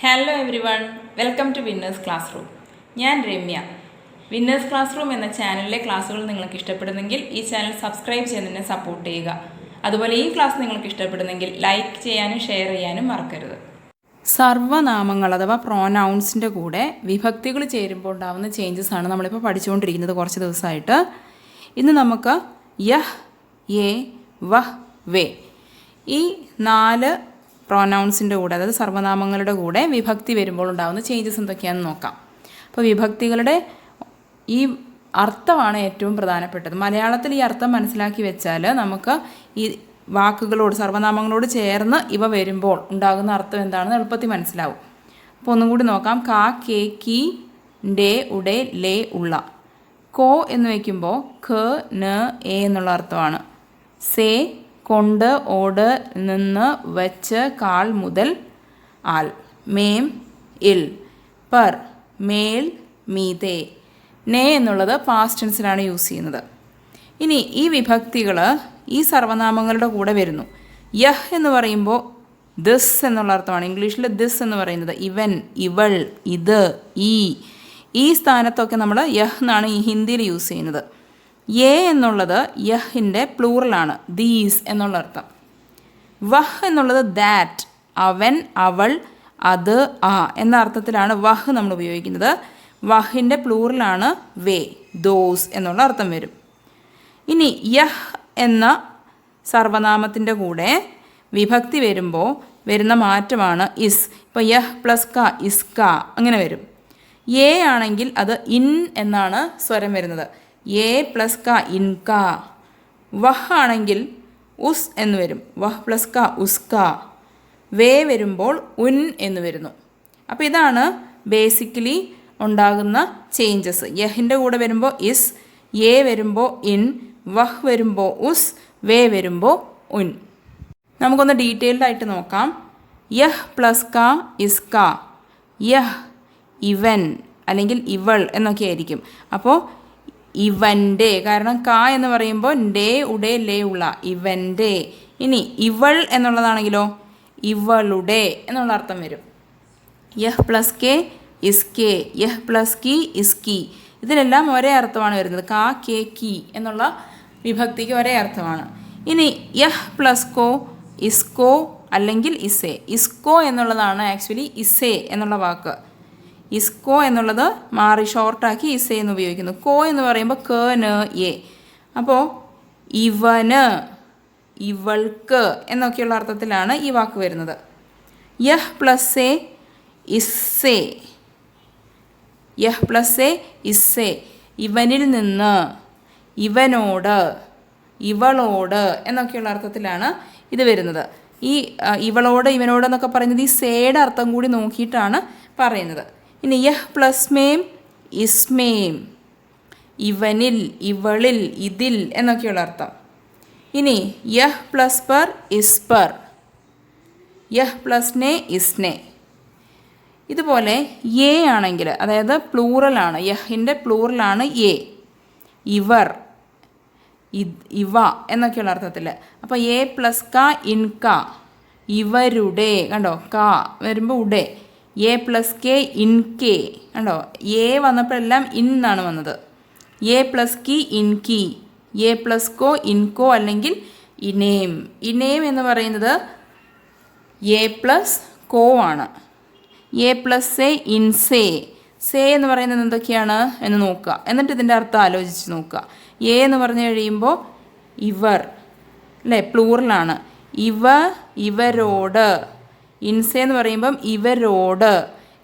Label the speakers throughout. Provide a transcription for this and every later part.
Speaker 1: Hello everyone, welcome to winners classroom. ഞാൻ Ramya. Winners class room എന്ന ചാനലിലെ ക്ലാസ്സുകൾ നിങ്ങൾക്ക് ഇഷ്ടപ്പെടുന്നെങ്കിൽ ഈ ചാനൽ സബ്സ്ക്രൈബ് ചെയ്യുന്നതിനെ സപ്പോർട്ട് ചെയ്യുക. അതുപോലെ ഈ ക്ലാസ് നിങ്ങൾക്ക് ഇഷ്ടപ്പെടുന്നെങ്കിൽ ലൈക്ക് ചെയ്യാനും ഷെയർ ചെയ്യാനും മറക്കരുത്. സർവ്വനാമങ്ങൾ അഥവാ പ്രോനൗൺസിൻ്റെ കൂടെ വിഭക്തികൾ ചേരുമ്പോൾ ഉണ്ടാകുന്ന ചേഞ്ചസ് ആണ് നമ്മളിപ്പോൾ പഠിച്ചുകൊണ്ടിരിക്കുന്നത് കുറച്ച് ദിവസമായിട്ട്. ഇന്ന് നമുക്ക് യഹ്, യേ, വഹ്, വേ ഈ 4 പ്രോനൗൺസിൻ്റെ കൂടെ, അതായത് സർവ്വനാമങ്ങളുടെ കൂടെ വിഭക്തി വരുമ്പോൾ ഉണ്ടാകുന്ന ചേഞ്ചസ് എന്തൊക്കെയാണെന്ന് നോക്കാം. അപ്പോൾ വിഭക്തികളുടെ ഈ അർത്ഥമാണ് ഏറ്റവും പ്രധാനപ്പെട്ടത്. മലയാളത്തിൽ ഈ അർത്ഥം മനസ്സിലാക്കി വെച്ചാൽ നമുക്ക് ഈ വാക്കുകളോട്, സർവ്വനാമങ്ങളോട് ചേർന്ന് ഇവ വരുമ്പോൾ ഉണ്ടാകുന്ന അർത്ഥം എന്താണെന്ന് എളുപ്പത്തിൽ മനസ്സിലാവും. അപ്പോൾ ഒന്നും കൂടി നോക്കാം. കാ, കേ, കി, ഡേ, ഉടേ, ലേ, ഉള്ള. കോ എന്ന് വയ്ക്കുമ്പോൾ ഖ, ന, എ എന്നുള്ള അർത്ഥമാണ്. സേ കൊണ്ട്, ഓട്, നിന്ന്, വച്ച്, കാൽ, മുതൽ, ആൽ. മേം, ഇൽ. പർ, മേൽ, മീതെ. നേ എന്നുള്ളത് പാസ്റ്റ് ടെൻസിലാണ് യൂസ് ചെയ്യുന്നത്. ഇനി ഈ വിഭക്തികൾ ഈ സർവ്വനാമങ്ങളുടെ കൂടെ വരുന്നു. യഹ് എന്ന് പറയുമ്പോൾ ദിസ് എന്നുള്ള അർത്ഥമാണ്. ഇംഗ്ലീഷിൽ ദിസ് എന്ന് പറയുന്നത് ഇവൻ, ഇവൾ, ഇത്, ഈ സ്ഥാനത്തൊക്കെ നമ്മൾ യഹ് എന്നാണ് ഈ ഹിന്ദിയിൽ യൂസ് ചെയ്യുന്നത്. യേ എന്നുള്ളത് യഹിൻ്റെ പ്ലൂറലാണ്, ദീസ് എന്നുള്ള അർത്ഥം. വഹ് എന്നുള്ളത് ദാറ്റ്, അവൻ, അവൾ, അത്, ആ എന്ന അർത്ഥത്തിലാണ് വഹ് നമ്മൾ ഉപയോഗിക്കുന്നത്. വഹിൻ്റെ പ്ലൂറലാണ് വേ, ദോസ് എന്നുള്ള അർത്ഥം വരും. ഇനി യഹ് എന്ന സർവനാമത്തിൻ്റെ കൂടെ വിഭക്തി വരുമ്പോൾ വരുന്ന മാറ്റമാണ് ഇസ്. ഇപ്പോൾ യഹ് പ്ലസ് ക, ഇസ്ക അങ്ങനെ വരും. യേ ആണെങ്കിൽ അത് ഇൻ എന്നാണ് സ്വരം വരുന്നത്. യേ പ്ലസ് ക, ഇൻക. വഹ് ആണെങ്കിൽ ഉസ് എന്ന് വരും. വഹ് പ്ലസ് ക, ഉസ്ക. വേ വരുമ്പോൾ ഉൻ എന്ന് വരുന്നു. അപ്പോൾ ഇതാണ് ബേസിക്കലി ഉണ്ടാകുന്ന ചേഞ്ചസ്. യഹിൻ്റെ കൂടെ വരുമ്പോൾ ഇസ്, യേ വരുമ്പോൾ ഇൻ, വഹ് വരുമ്പോൾ ഉസ്, വേ വരുമ്പോൾ ഉൻ. നമുക്കൊന്ന് ഡീറ്റെയിൽഡ് ആയിട്ട് നോക്കാം. യഹ് പ്ലസ് ക, ഇസ്ക. യഹ് ഇവൻ അല്ലെങ്കിൽ ഇവൾ എന്നൊക്കെ ആയിരിക്കും. അപ്പോൾ ഇവൻ്റെ, കാരണം ക എന്ന് പറയുമ്പോൾ ഡേ, ഉടേ, ലേ, ഉള്ള. ഇവൻ്റെ. ഇനി ഇവൾ എന്നുള്ളതാണെങ്കിലോ ഇവളുടെ എന്നുള്ള അർത്ഥം വരും. യഹ് പ്ലസ് കെ, ഇസ്കെ. യഹ് പ്ലസ് കി, ഇസ്കി. ഇതിലെല്ലാം ഒരേ അർത്ഥമാണ് വരുന്നത്. കാ, കെ, കി എന്നുള്ള വിഭക്തിക്ക് ഒരേ അർത്ഥമാണ്. ഇനി യഹ് പ്ലസ് കോ, ഇസ്കോ അല്ലെങ്കിൽ ഇസേ. ഇസ്കോ എന്നുള്ളതാണ് ആക്ച്വലി ഇസേ എന്നുള്ള വാക്ക്. ഇസ്കോ എന്നുള്ളത് മാറി ഷോർട്ടാക്കി ഇസേ എന്ന് ഉപയോഗിക്കുന്നു. കോ എന്ന് പറയുമ്പോൾ ക, ന, എ. അപ്പോൾ ഇവന്, ഇവൾക്ക് എന്നൊക്കെയുള്ള അർത്ഥത്തിലാണ് ഈ വാക്ക് വരുന്നത്. യഹ് പ്ലസ് എ, ഇസ്സേ. യഹ് പ്ലസ് എ, ഇസ്സേ. ഇവനിൽ നിന്ന്, ഇവനോട്, ഇവളോട് എന്നൊക്കെയുള്ള അർത്ഥത്തിലാണ് ഇത് വരുന്നത്. ഈ ഇവളോട്, ഇവനോട് എന്നൊക്കെ പറയുന്നത് ഈ സേയുടെ അർത്ഥം കൂടി നോക്കിയിട്ടാണ് പറയുന്നത്. ഇനി യഹ് പ്ലസ് മേം, ഇസ്മേം. ഇവനിൽ, ഇവളിൽ, ഇതിൽ എന്നൊക്കെയുള്ള അർത്ഥം. ഇനി യഹ് പ്ലസ് പർ, ഇസ്പർ. യഹ് പ്ലസ് നെ, ഇസ്നെ. ഇതുപോലെ യേ ആണെങ്കിൽ, അതായത് പ്ലൂറലാണ്, യഹിൻ്റെ പ്ലൂറലാണ് യേ. ഇവർ, ഇവ എന്നൊക്കെയുള്ള അർത്ഥത്തിൽ. അപ്പോൾ എ പ്ലസ് ക, ഇൻക. ഇവരുടെ, കണ്ടോ ക വരുമ്പോൾ ഉടേ. എ പ്ലസ് കെ, ഇൻ കെ. കണ്ടോ എ വന്നപ്പോഴെല്ലാം ഇൻ എന്നാണ് വന്നത്. എ പ്ലസ് കി, ഇൻ കി. എ പ്ലസ് കോ, ഇൻകോ അല്ലെങ്കിൽ ഇനേം. ഇനേം എന്ന് പറയുന്നത് എ പ്ലസ് കോ ആണ്. എ പ്ലസ് സേ, ഇൻസേ. സേ എന്ന് പറയുന്നത് എന്തൊക്കെയാണ് എന്ന് നോക്കുക. എന്നിട്ട് ഇതിൻ്റെ അർത്ഥം ആലോചിച്ച് നോക്കുക. എ എന്ന് പറഞ്ഞു കഴിയുമ്പോൾ ഇവർ അല്ലേ, പ്ലൂറലാണ്. ഇവ, ഇവരോട്. ഇൻസേ എന്ന് പറയുമ്പം ഇവരോട്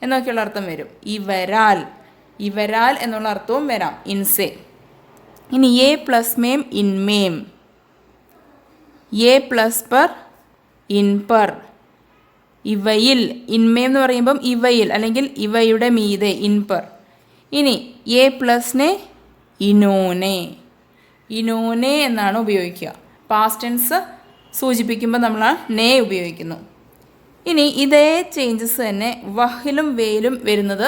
Speaker 1: എന്നൊക്കെയുള്ള അർത്ഥം വരും. ഇവരാൽ, ഇവരാൽ എന്നുള്ള അർത്ഥവും വരാം ഇൻസേ. ഇനി എ പ്ലസ് മേം, ഇൻമേം. എ പ്ലസ് പർ, ഇൻപർ. ഇവയിൽ, ഇൻമേം എന്ന് പറയുമ്പം ഇവയിൽ അല്ലെങ്കിൽ ഇവയുടെ മീതെ, ഇൻപർ. ഇനി എ പ്ലസ് നെ, ഇനോനെ. ഇനോനെ എന്നാണ് ഉപയോഗിക്കുക. പാസ്റ്റ് ടെൻസ് സൂചിപ്പിക്കുമ്പോൾ നമ്മൾ നേ ഉപയോഗിക്കുന്നു. ഇനി ഇതേ ചേഞ്ചസ് തന്നെ വഹിലും വേയിലും വരുന്നത്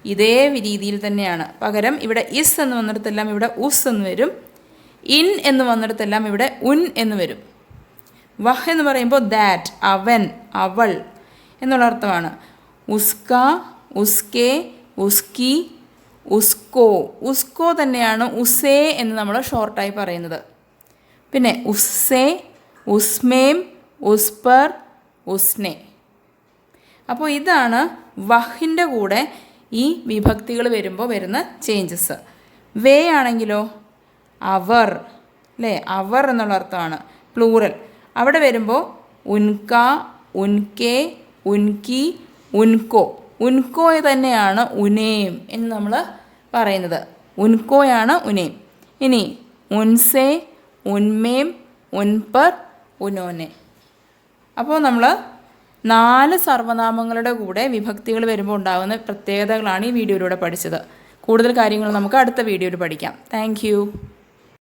Speaker 1: ഇതേ രീതിയിൽ തന്നെയാണ്. പകരം ഇവിടെ ഇസ് എന്ന് വന്നിടത്തെല്ലാം ഇവിടെ ഉസ് എന്ന് വരും. ഇൻ എന്ന് വന്നിടത്തെല്ലാം ഇവിടെ ഉൻ എന്ന് വരും. വഹ് എന്ന് പറയുമ്പോൾ ദാറ്റ്, അവൻ, അവൾ എന്നുള്ള അർത്ഥമാണ്. ഉസ്ക, ഉസ്കെ, ഉസ്കി, ഉസ്കോ. ഉസ്കോ തന്നെയാണ് ഉസേ എന്ന് നമ്മൾ ഷോർട്ടായി പറയുന്നത്. പിന്നെ ഉസ്സേ, ഉസ്മേം, ഉസ്പർ, ഉസ്നെ. അപ്പോൾ ഇതാണ് വഹിൻ്റെ കൂടെ ഈ വിഭക്തികൾ വരുമ്പോൾ വരുന്ന ചേഞ്ചസ്. വേ ആണെങ്കിലോ അവർ, അല്ലേ, അവർ എന്നുള്ള അർത്ഥമാണ്, പ്ലൂറൽ. അവിടെ വരുമ്പോൾ ഉൻക, ഉൻകെ, ഉൻകി, ഉൻകോ. ഉൻകോ തന്നെയാണ് ഉനേം എന്ന് നമ്മൾ പറയുന്നത്. ഉൻകോയാണ് ഉനേം. ഇനി ഉൻസേ, ഉന്മേം, ഉൻപർ, ഉനോനെ. അപ്പോൾ നമ്മൾ 4 സർവ്വനാമങ്ങളുടെ കൂടെ വിഭക്തികൾ വരുമ്പോൾ ഉണ്ടാകുന്ന പ്രത്യേകതകളാണ് ഈ വീഡിയോയിലൂടെ പഠിച്ചത്. കൂടുതൽ കാര്യങ്ങൾ നമുക്ക് അടുത്ത വീഡിയോയിൽ പഠിക്കാം. താങ്ക്